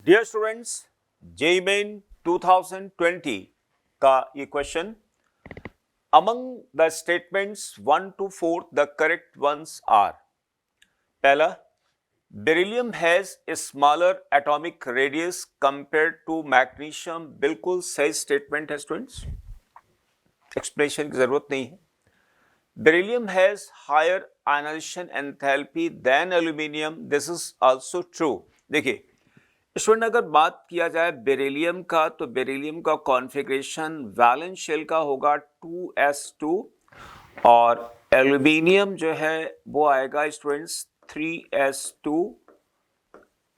Dear students, JEE main 2020 का ये question, among the statements 1 to 4 the correct ones are. पहला, beryllium has a smaller atomic radius compared to magnesium. बिल्कुल सही statement है students, explanation की जरूरत नहीं है। Beryllium has higher ionization enthalpy than aluminium. This is also true. देखिए student, अगर बात किया जाए बेरिलियम का, तो बेरिलियम का कॉन्फ़िगरेशन वैलेंस शेल का होगा 2s2 और एल्यूमिनियम जो है वो आएगा स्टूडेंट्स 3s2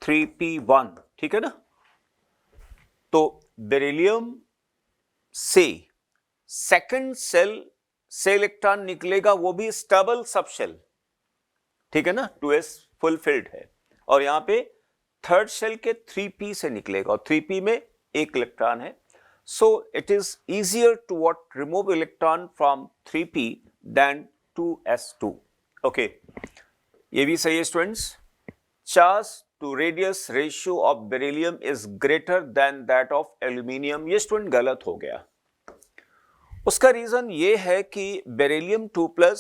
3p1। ठीक है ना। तो बेरिलियम से सेकंड सेल से इलेक्ट्रॉन निकलेगा, वो भी स्टेबल सबशेल। ठीक है ना, 2s फुलफिल्ड है। और यहां पे थर्ड शेल के 3p से निकलेगा और 3p में एक इलेक्ट्रॉन है। So it is easier to what remove electron from 3p than 2s2। Okay, ये भी सही है students. Charge to radius ratio of beryllium is greater than that of aluminium. ये स्टूडेंट गलत हो गया। उसका रीजन ये है कि बेरिलियम 2+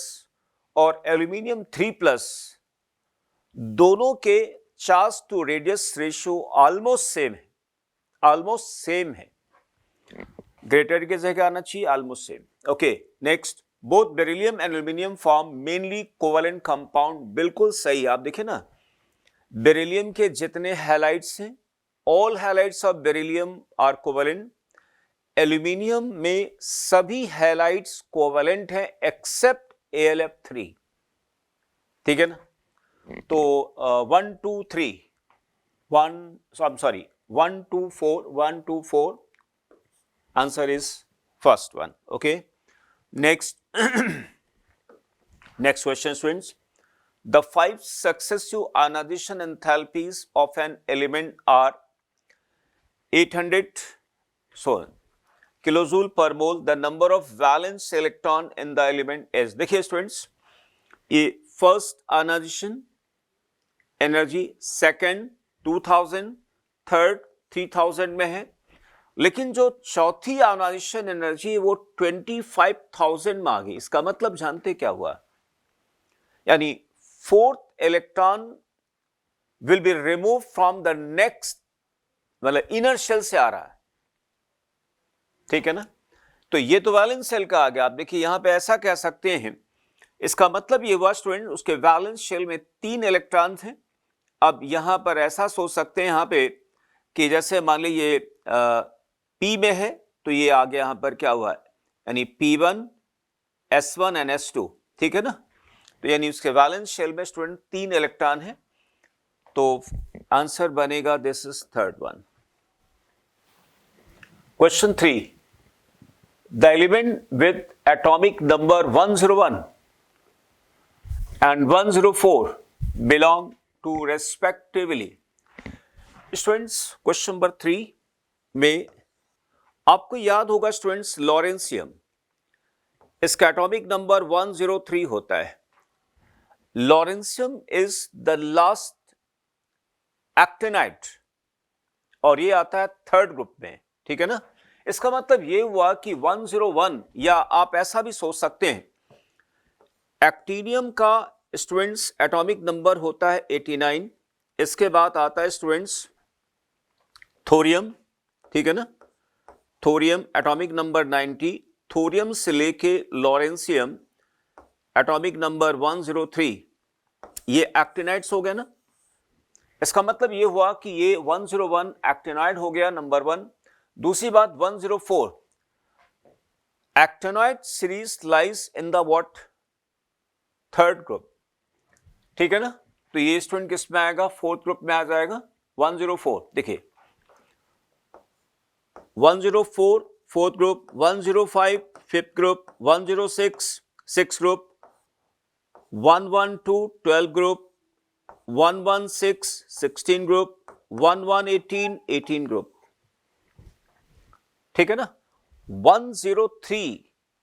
और एल्यूमिनियम 3+ दोनों के charge to radius ratio almost same है। ग्रेटर की जगह आना चाहिए almost same. Okay, next, both beryllium and aluminium form mainly covalent compound. बिल्कुल सही। आप देखिए ना, बेरिलियम के जितने हैलाइड्स हैं, all halides of beryllium are covalent. Aluminium में सभी हैलाइड्स कोवेलेंट हैं एक्सेप्ट AlF3। ठीक है ना। तो 1 2 3 1 2 4 1 2 4 answer is first one. Okay, next question students, the 5 successive ionization enthalpies of an element are 800 kilojoule per mole. The number of valence electron in the element is. देखिए students, ये first ionization energy, second 2000, third 3000 में है। लेकिन जो चौथी ionization energy वो 25,000 में आ गई। इसका मतलब जानते क्या हुआ? यानी fourth electron will be remove from the next, मतलब इनर शेल से आ रहा है। ठीक है ना। तो ये तो वैलेंस शेल का आ गया। आप देखिए यहां पे ऐसा कह सकते हैं, इसका मतलब ये हुआ स्टूडेंट, उसके वैलेंस शेल में 3 इलेक्ट्रॉन थे। अब यहां पर ऐसा सोच सकते हैं यहां पे कि जैसे मान लीजिए ये P में है, तो ये आगे यहां पर क्या हुआ है, यानी P1 S1 एंड S2। ठीक है ना। तो यानी उसके वैलेंस शेल में स्टूडेंट 3 इलेक्ट्रॉन है। तो आंसर बनेगा this is third one. Question 3, the element with atomic number 101 and 104 belong to respectively। Students, question number 3 में आपको याद होगा स्टूडेंट्स, लॉरेंशियम, इसका एटॉमिक नंबर 103 होता है। Lawrencium is the last actinide और ये आता है थर्ड ग्रुप में। ठीक है ना। इसका मतलब ये हुआ कि 101, या आप ऐसा भी सोच सकते हैं, एक्टिनियम का स्टूडेंट्स एटॉमिक नंबर होता है 89। इसके बाद आता है स्टूडेंट्स थोरियम। ठीक है ना। Thorium atomic number 90। थोरियम से लेके लॉरेंशियम एटॉमिक नंबर 103, ये एक्टिनाइड्स हो गया ना। इसका मतलब ये हुआ कि ये 101 एक्टिनाइड हो गया, नंबर 1। दूसरी बात 104, actinide series lies in the what, third group. ठीक है ना। तो ये स्टूडेंट किस में आएगा, फोर्थ ग्रुप में आ जाएगा 104। देखिए 104 fourth group, 105 fifth group, 106 six group, 112 12 group, 116 16 group, 1118 18 group. ठीक है ना। 103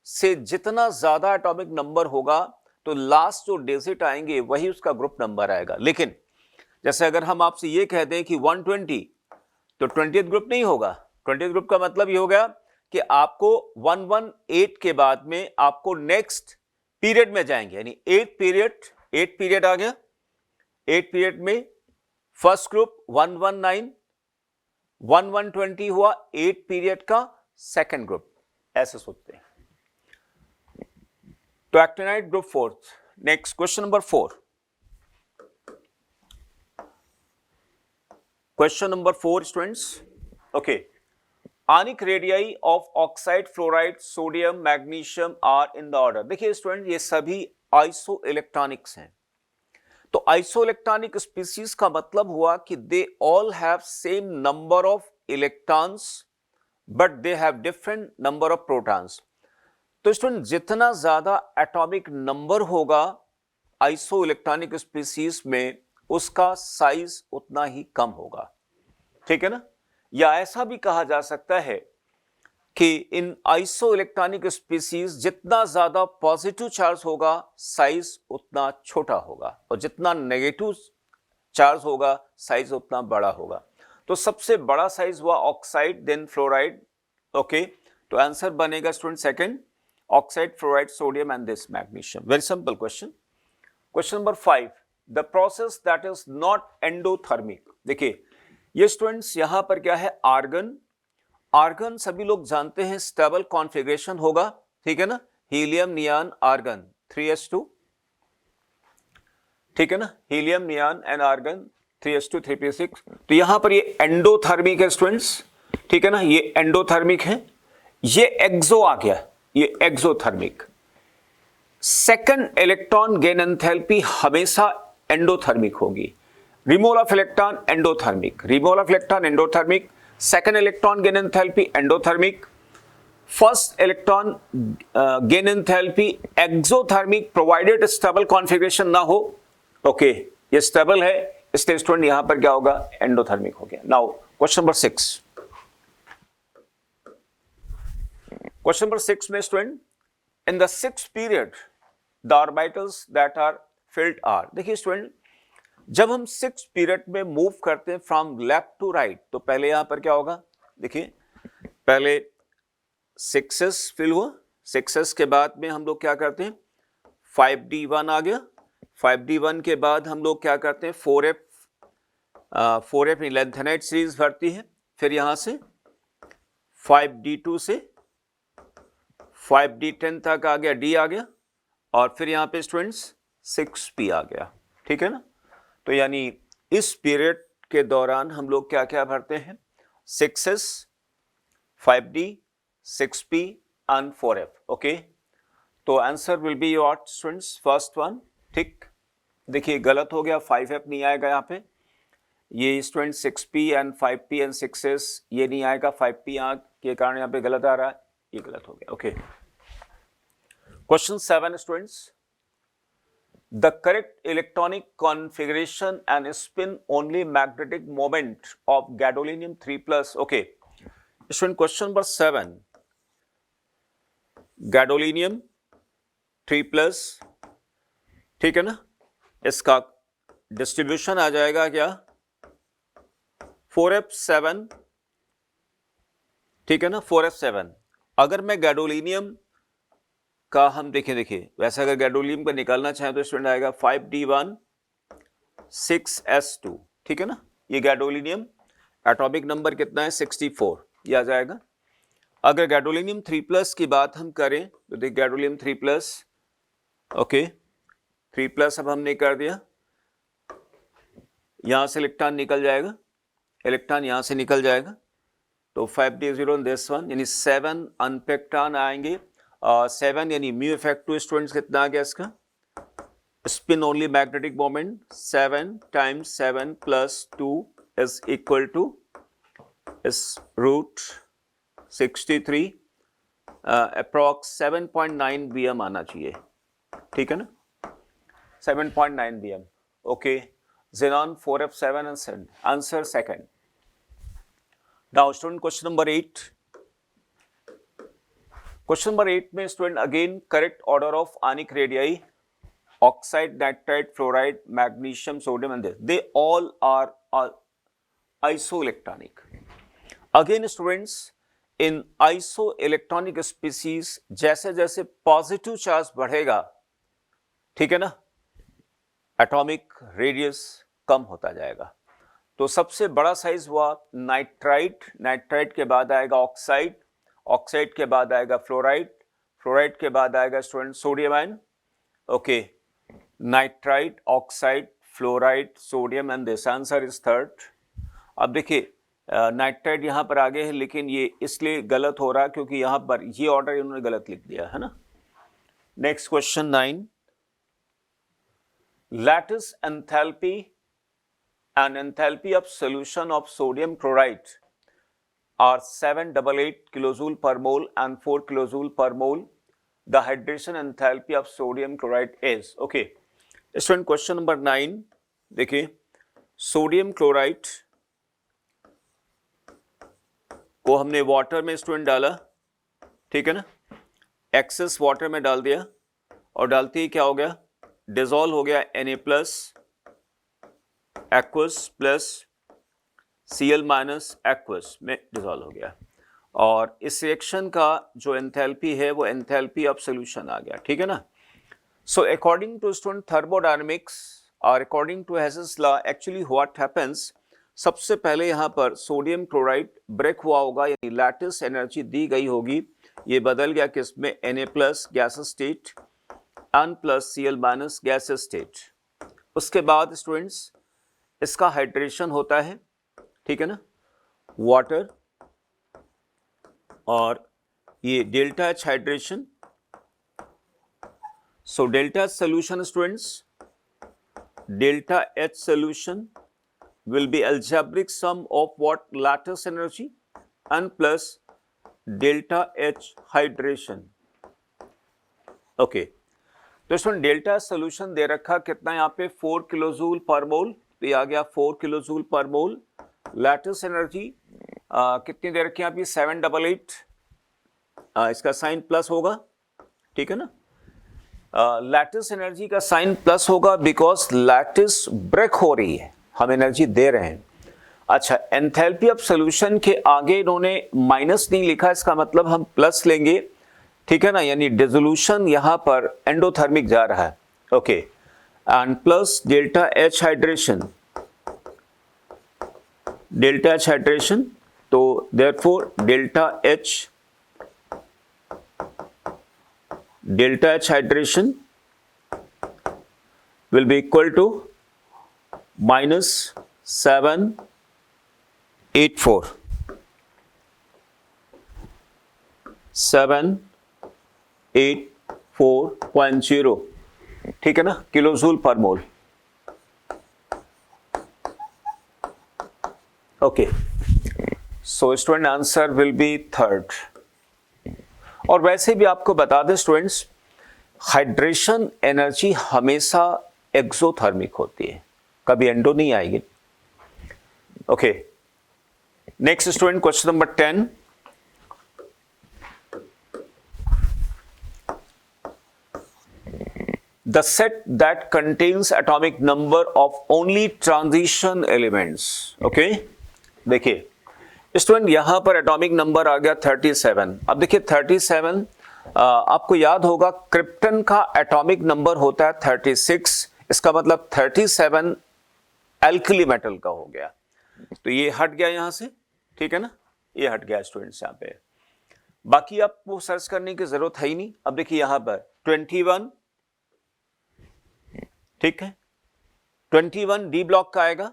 से जितना ज्यादा एटॉमिक नंबर होगा तो लास्ट जो डिजिट आएंगे वही उसका ग्रुप नंबर आएगा। लेकिन जैसे अगर हम आपसे ये कह दें कि 120, तो 20th ग्रुप नहीं होगा। 20th ग्रुप का मतलब ये हो गया कि आपको 118 के बाद में आपको नेक्स्ट पीरियड में जाएंगे, यानी 8 पीरियड आ गया। 8 पीरियड में फर्स्ट ग्रुप 119, 1120 हुआ 8 पीरियड का सेकंड ग्रुप, ऐसे सोचते हैं। तो actinide group 4। Next question number 4। Question number 4 students, okay. Ionic radii of oxide, fluoride, sodium, magnesium are in the order. देखिए स्टूडेंट, ये सभी आइसो इलेक्ट्रॉनिक्स हैं। तो आइसो इलेक्ट्रॉनिक स्पीसीज का मतलब हुआ कि they all have same number of electrons but they have different number of protons. तो स्टूडेंट, जितना ज्यादा एटॉमिक नंबर होगा आइसो इलेक्ट्रॉनिक स्पीसीज में, उसका साइज उतना ही कम होगा, ठीक है ना। या ऐसा भी कहा जा सकता है कि इन आइसो इलेक्ट्रॉनिक स्पीसीज जितना ज्यादा पॉजिटिव चार्ज होगा साइज उतना छोटा होगा, और जितना नेगेटिव चार्ज होगा साइज उतना बड़ा होगा। तो सबसे बड़ा साइज हुआ ऑक्साइड, देन फ्लोराइड, ओके। तो आंसर बनेगा student second, oxide, fluoride, sodium and this magnesium. Very simple question. Question number 5, the process that is not endothermic. देखिए ये स्टूडेंट्स यहां पर क्या है, आर्गन। आर्गन सभी लोग जानते हैं स्टेबल कॉन्फ़िगरेशन होगा, ठीक है ना। हीलियम, नियॉन, आर्गन 3s2, ठीक है ना। Helium, neon and argon 3s2 3p6। तो यहां पर ये एंडोथर्मिक है स्टूडेंट्स, ठीक है ना, ये एंडोथर्मिक है। ये एक्सो आ गया, ये exothermic. Second electron gain enthalpy हमेशा एंडोथर्मिक होगी। Removal of electron endothermic, removal of electron endothermic, second electron gain enthalpy endothermic, first electron gain enthalpy exothermic provided stable configuration ना हो, ओके। ये स्टेबल है इसलिए स्टूडेंट यहां पर क्या होगा, एंडोथर्मिक हो गया। Now question number 6। Question number 6 में student, in the 6th period the orbitals that are filled are. देखिए स्टूडेंट, जब हम 6th पीरियड में मूव करते हैं फ्रॉम लेफ्ट टू राइट, तो पहले यहां पर क्या होगा, देखिए पहले 6s फिल हुआ, 6s के बाद में हम लोग क्या करते हैं, 5d1 आ गया। 5d1 के बाद हम लोग क्या करते हैं, 4f लेंथेनाइट सीरीज भरती है। फिर यहां से 5d2 से 5d10 तक आ गया, d आ गया, और फिर यहां पे स्टूडेंट्स 6p आ गया, ठीक है ना। तो यानी इस पीरियड के दौरान हम लोग क्या क्या भरते हैं, 6s, 5d, 6p and 4f, okay. तो answer will be your students first one, ठीक। देखिए गलत हो गया, 5f नहीं आएगा यहाँ पे, ये student 6p and 5p and 6s ये नहीं आएगा, 5p यहाँ के कारण यहाँ पे गलत आ रहा है, ये गलत हो गया, okay. Question 7 students, the correct electronic configuration and spin only magnetic moment of gadolinium 3+, okay। Student question number 7, gadolinium 3+, ठीक है ना, इसका डिस्ट्रीब्यूशन आ जाएगा क्या, 4f7, ठीक है ना, 4f7। अगर मैं गैडोलिनियम का हम देखिए वैसे अगर गैडोलियम का निकालना चाहें तो स्टूडेंट आएगा 5d1 6s2, ठीक है ना। ये गैडोलिनियम एटॉमिक नंबर कितना है, 64, ये आ जाएगा। अगर गैडोलिनियम 3+ की बात हम करें तो देख गैडोलिनियम 3+, ओके 3+ अब हमने कर दिया, यहां से इलेक्ट्रॉन निकल जाएगा, इलेक्ट्रॉन यहां से निकल जाएगा, तो 5d0 दिस वन, यानी 7 अनपेक्ट्रॉन आएंगे। 7 यानी म्यू इफेक्टिव स्टूडेंट्स कितना आ गया इसका, spin only magnetic moment 7 times 7 + 2 is equal to is root 63, approx 7.9 bm आना चाहिए, ठीक है ना, 7.9 bm, okay. Xenon 4f7 and 7, answer second. Now student question number 8। Question number 8 में student again correct order of ionic radii, oxide, nitride, fluoride, magnesium, sodium and they all are isoelectronic. Again students, in isoelectronic species जैसे जैसे positive charge बढ़ेगा, ठीक है ना, atomic radius कम होता जाएगा। तो सबसे बड़ा साइज हुआ नाइट्राइट, नाइट्राइट के बाद आएगा ऑक्साइड, ऑक्साइड के बाद आएगा फ्लोराइड, फ्लोराइड के बाद आएगा student sodium ion. Okay, nitrite, oxide, fluoride, sodium and this answer is third. अब देखिए नाइट्राइट यहाँ पर आगे है, लेकिन ये इसलिए गलत हो रहा है क्योंकि यहाँ पर ये ऑर्डर इन्होंने गलत लिख दिया है ना। Next question 9, lattice enthalpy and enthalpy of solution of sodium chloride are 788 kilojoule per mole and 4 kilojoule per mole. The hydration enthalpy of sodium chloride is, okay, student question number 9 देखिए, sodium chloride को हमने water में student डाला, ठीक है ना, excess water में डाल दिया और डालते ही क्या हो गया, डिसॉल्व हो गया Na plus aqueous plus Cl minus aqueous में डिसॉल्व हो गया, और इस रिएक्शन का जो एंथैल्पी है वो एंथैल्पी ऑफ सॉल्यूशन आ गया, ठीक है ना। So according to student thermodynamics और according to Hess's law, actually what happens, सबसे पहले यहाँ पर सोडियम क्लोराइड ब्रेक हुआ होगा, यानी लैटिस एनर्जी दी गई होगी, ये बदल गया किसमें, Na plus gas state N plus Cl minus gas state. उसके बाद स्टूडेंट्स इसका हाइड्रेशन होता है, ठीक है ना, वाटर, और ये delta H hydration. So delta H solution students, delta H solution will be algebraic sum of what, lattice energy N plus delta H hydration। Okay, तो इसमें डेल्टा सोल्यूशन दे रखा कितना यहाँ पे, 4 किलोजूल पर मोल, तो ये आ गया 4 किलोजूल पर मोल। Lattice energy कितनी दे रखी है यहाँ पे, 788, इसका साइन प्लस होगा, ठीक है ना। लैटिस एनर्जी का साइन प्लस होगा बिकॉज लैटिस ब्रेक हो रही है, हम एनर्जी दे रहे हैं। अच्छा, एंथैल्पी ऑफ सॉल्यूशन के आगे इन्होंने माइनस नहीं लिखा, इसका मतलब हम प्लस लेंगे, ठीक है ना, यानी डिसोल्यूशन यहां पर एंडोथर्मिक जा रहा है। Okay, and plus delta H hydration, delta H hydration, तो therefore delta H hydration will be equal to minus 784, 784.0, ठीक है ना, kilojoule per mole. Okay, so student answer will be third. और वैसे भी आपको बता दें स्टूडेंट्स, हाइड्रेशन एनर्जी हमेशा एक्सोथर्मिक होती है, कभी एंडो नहीं आएगी। Okay, next student question number 10, the set that contains atomic number of only transition elements. Okay, देखिए स्टूडेंट यहां पर एटॉमिक नंबर आ गया 37। अब देखिए 37, आपको याद होगा क्रिप्टन का एटॉमिक नंबर होता है 36, इसका मतलब 37 एल्कली मेटल का हो गया, तो ये हट गया यहां से, ठीक है ना, ये हट गया स्टूडेंट्स यहाँ पे। बाकी आपको सर्च करने की जरूरत है ही नहीं। अब देखिए यहां पर 21, ठीक है, 21 डी ब्लॉक का आएगा,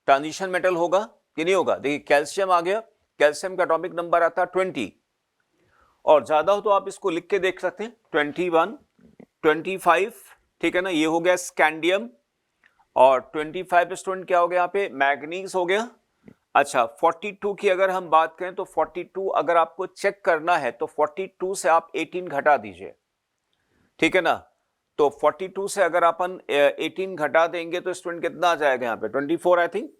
ट्रांजिशन मेटल होगा कि नहीं होगा। देखिए कैल्शियम आ गया, कैल्शियम का एटॉमिक नंबर आता है 20, और ज्यादा हो तो आप इसको लिख के देख सकते हैं 21, 25, ठीक है ना, ये हो गया स्कैंडियम, और 25 स्टूडेंट क्या हो गया यहाँ पे, मैग्नीज हो गया। अच्छा, 42 की अगर हम बात करें तो 42 अगर आपको चेक करना है तो 42 से आप 18 घटा दीजिए, ठीक है ना, तो 42 से अगर अपन 18 घटा देंगे तो स्टूडेंट कितना आ जाएगा यहाँ पे, 24 आई थिंक,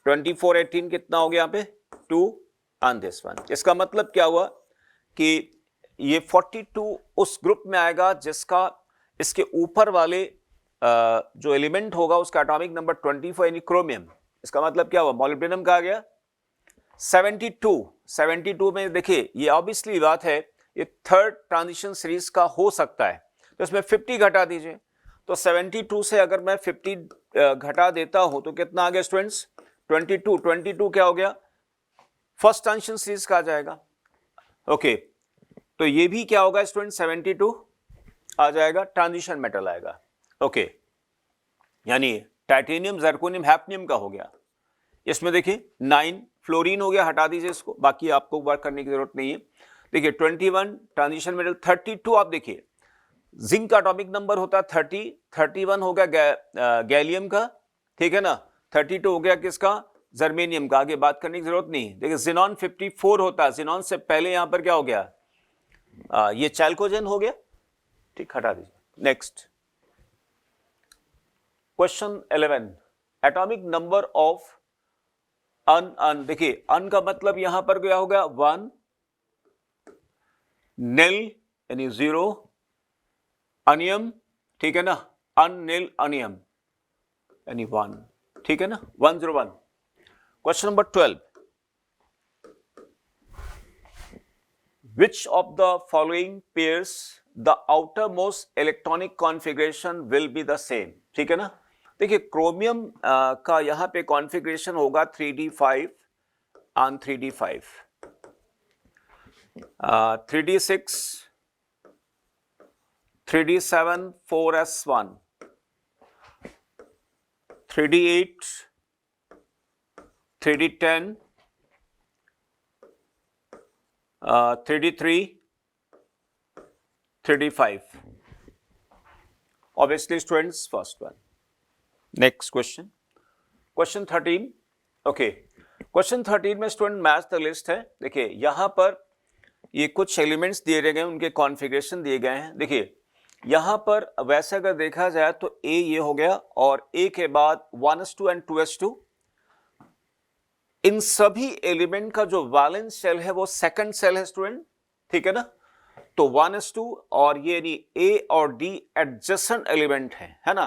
24 18 कितना हो गया यहाँ पे, 2 एंड दिस वन। इसका मतलब क्या हुआ कि ये 42 उस ग्रुप में आएगा जिसका इसके ऊपर वाले जो एलिमेंट होगा उसका एटॉमिक नंबर 24 यानी क्रोमियम। इसका मतलब क्या हुआ, मॉलिब्डेनम का आ गया 72 में देखिए ये ऑब्वियसली बात है, ये थर्ड ट्रांजिशन सीरीज का हो सकता है, तो इसमें 50 घटा दीजिए। तो 72 से अगर मैं 50 घटा देता हूं तो कितना आ गया स्टूडेंट्स? 22 क्या हो गया? फर्स्ट ट्रांजिशन सीरीज का आ जाएगा। ओके, तो ये भी क्या होगा स्टूडेंट? 72 आ जाएगा, ट्रांजिशन मेटल आएगा। ओके, यानी टाइटेनियम, जर्कोनियम, हैफ्नियम का हो गया। इसमें देखिए 9 फ्लोरीन हो गया, हटा दीजिए इसको, बाकी आपको वर्क करने की जरूरत नहीं है। देखिए 21 ट्रांजिशन मेटल, 32 आप देखिए जिंक का एटॉमिक नंबर होता है 30, 31 हो गया गैलियम का, ठीक है ना, 32 हो गया किसका? जर्मेनियम का। आगे बात करने की जरूरत नहीं। देखिए जिनॉन 54 होता है, जिनॉन से पहले यहां पर क्या हो गया? ये चैल्कोजेन हो गया, ठीक, हटा दीजिए। Next question 11, atomic number of an. देखिए अन का मतलब यहां पर क्या होगा? 1, नील यानी 0, अनियम, ठीक है ना, अनिल अनियम यानी 1, ठीक है ना, 101। Question number 12, which of the following pairs the outermost electronic configuration will be the same? ठीक है ना। देखिए क्रोमियम का यहां पे कॉन्फ़िगरेशन होगा 3d5 and 3d5, 3d6, 3d7, 4s1, 3d8, 3d10, 3d3, 3d5. Obviously students, first one. Next question, question 13. Okay, question 13 में student match the list है। देखिए यहां पर ये कुछ एलिमेंट्स दिए गए हैं, उनके कॉन्फ़िगरेशन दिए गए हैं। देखिए यहां पर वैसे अगर देखा जाए तो ए ये हो गया, और ए के बाद 1s2 एंड 2s2। इन सभी एलिमेंट का जो वैलेंस शेल है वो सेकंड शेल है स्टूडेंट, ठीक है ना। तो 1s2 और ये ए और डी एडजेसेंट एलिमेंट है ना।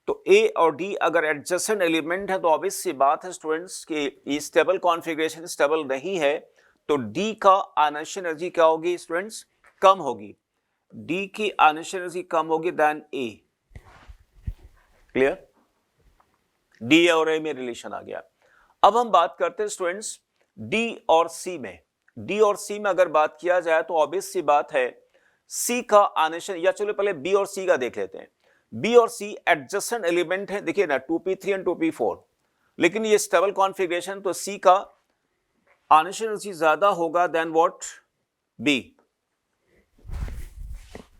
तो ए और डी अगर एडजेसेंट एलिमेंट है तो ऑब्वियस सी बात है स्टूडेंट्स कि स्टेबल कॉन्फ़िगरेशन स्टेबल नहीं है, तो डी का आयनाइजेशन एनर्जी क्या होगी स्टूडेंट्स? कम होगी। डी की आयनाइजेशन एनर्जी कम होगी देन ए। क्लियर? डी और ए में रिलेशन आ गया। अब हम बात करते हैं स्टूडेंट्स डी और सी में। डी और सी में अगर बात किया जाए तो ऑब्वियस सी बात है सी का आयनाइजेशन, या चलो पहले बी और सी का देख लेते हैं। बी और सी एडजेसेंट एलिमेंट है, देखिए ना 2p3 एंड 2p4, लेकिन ये स्टेबल कॉन्फ़िगरेशन, तो सी का आयनाइजेशन एनर्जी ज्यादा होगा देन व्हाट? बी,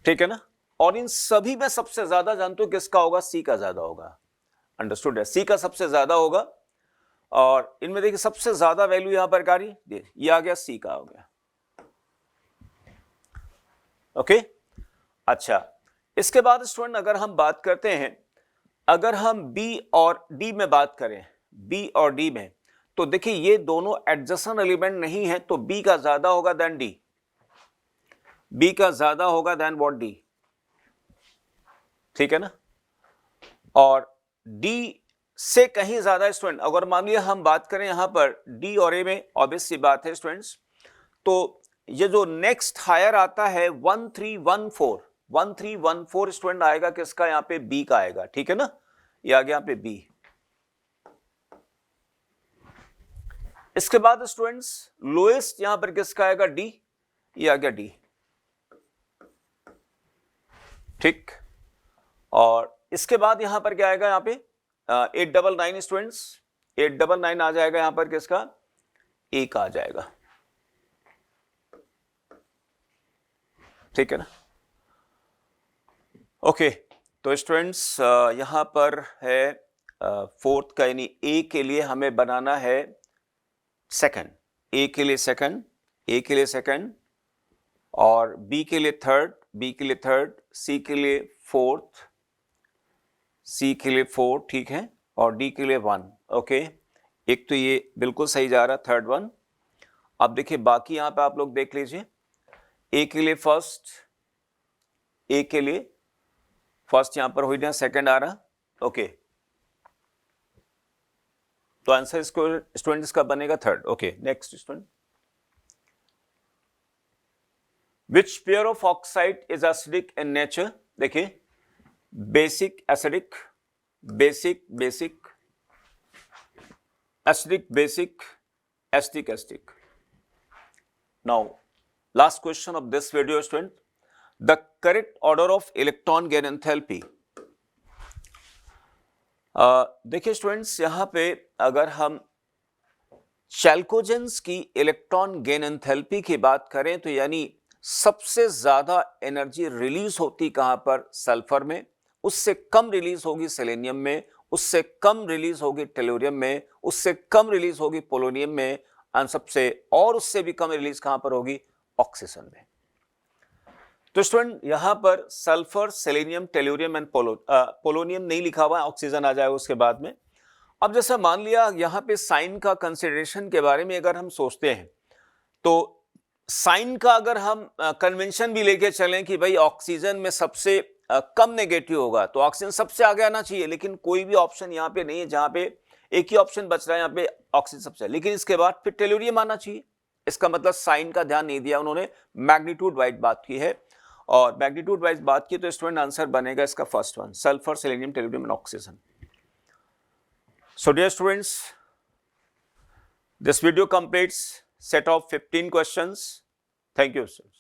ठीक है ना। और इन सभी में सबसे ज्यादा जानते हो किसका होगा? सी का ज्यादा होगा। अंडरस्टूड है, सी का सबसे ज्यादा होगा। और इनमें देखिए सबसे ज्यादा वैल्यू यहां पर कारी ये आ गया, सी का हो गया। ओके, अच्छा इसके बाद स्टूडेंट अगर हम बात करते हैं, अगर हम बी और डी में बात करें, बी और डी में, तो देखिए ये दोनों एडजेसेंट एलिमेंट नहीं है, तो बी का ज्यादा होगा देन डी, बी का ज्यादा होगा देन व्हाट? डी, ठीक है ना। और डी से कहीं ज्यादा स्टूडेंट, अगर मान लिया हम बात करें यहां पर डी और ए में, ऑब्वियस सी बात है स्टूडेंट्स, तो ये जो नेक्स्ट हायर आता है 1314, 1314 स्टूडेंट आएगा किसका? यहां पे बी का आएगा, ठीक है ना। ये आ गया यहां पे बी। इसके बाद स्टूडेंट्स लोएस्ट यहां पर किसका आएगा? डी, ये आ गया डी, ठीक। और इसके बाद यहां पर क्या आएगा? यहां पे 899 स्टूडेंट्स, 899 आ जाएगा यहां पर किसका? ए का आ जाएगा, ठीक है ना। ओके, तो स्टूडेंट्स यहां पर है फोर्थ का, यानी ए के लिए हमें बनाना है सेकंड, ए के लिए सेकंड, ए के लिए सेकंड, और बी के लिए थर्ड, बी के लिए थर्ड, सी के लिए फोर्थ, सी के लिए 4, ठीक है, और डी के लिए 1। ओके, एक तो ये बिल्कुल सही जा रहा, थर्ड वन। अब देखिए बाकी यहां पे आप लोग देख लीजिए, ए के लिए फर्स्ट, ए के लिए फर्स्ट यहां पर हो गया, सेकंड आ रहा। ओके, तो आंसर इसको स्टूडेंट इसका बनेगा third. Okay, next student, which pair of oxide is acidic in nature? देखिए, basic acidic, basic basic, acidic basic, acidic acidic. Now last question of this video student, the correct order of electron gain enthalpy. देखिए students, यहां पे अगर हम चैल्कोजेंस की electron gain enthalpy की बात करें तो यानी सबसे ज्यादा एनर्जी रिलीज होती कहां पर? सल्फर में, उससे कम रिलीज होगी सेलेनियम में, उससे कम रिलीज होगी टेलुरियम में, उससे कम रिलीज होगी पोलोनियम में, और उससे भी कम रिलीज कहां पर होगी? ऑक्सीजन में। तो स्टूडेंट यहां पर sulphur, selenium, tellurium and polonium नहीं लिखा हुआ है, ऑक्सीजन आ जाएगा उसके बाद में। अब जैसा मान लिया यहां पे साइन का कंसिडरेशन के बारे में अगर हम सोचते हैं तो साइन का अगर हम कन्वेंशन भी लेके चलें कि भाई ऑक्सीजन में सबसे कम नेगेटिव होगा तो ऑक्सीजन सबसे आगे आना चाहिए, लेकिन कोई भी ऑप्शन यहां पे नहीं है जहां पे एक ही ऑप्शन बच रहा है, यहां पे ऑक्सीजन सबसे, लेकिन इसके बाद फिर टेलुरियम आना चाहिए। इसका मतलब साइन का ध्यान नहीं दिया उन्होंने, मैग्नीट्यूड वाइज बात की है, और मैग्नीट्यूड वाइज बात की तो स्टूडेंट आंसर बनेगा इसका first one, sulphur, selenium, tellurium and oxygen. So dear students, this video completes set of 15 questions. Thank you, students.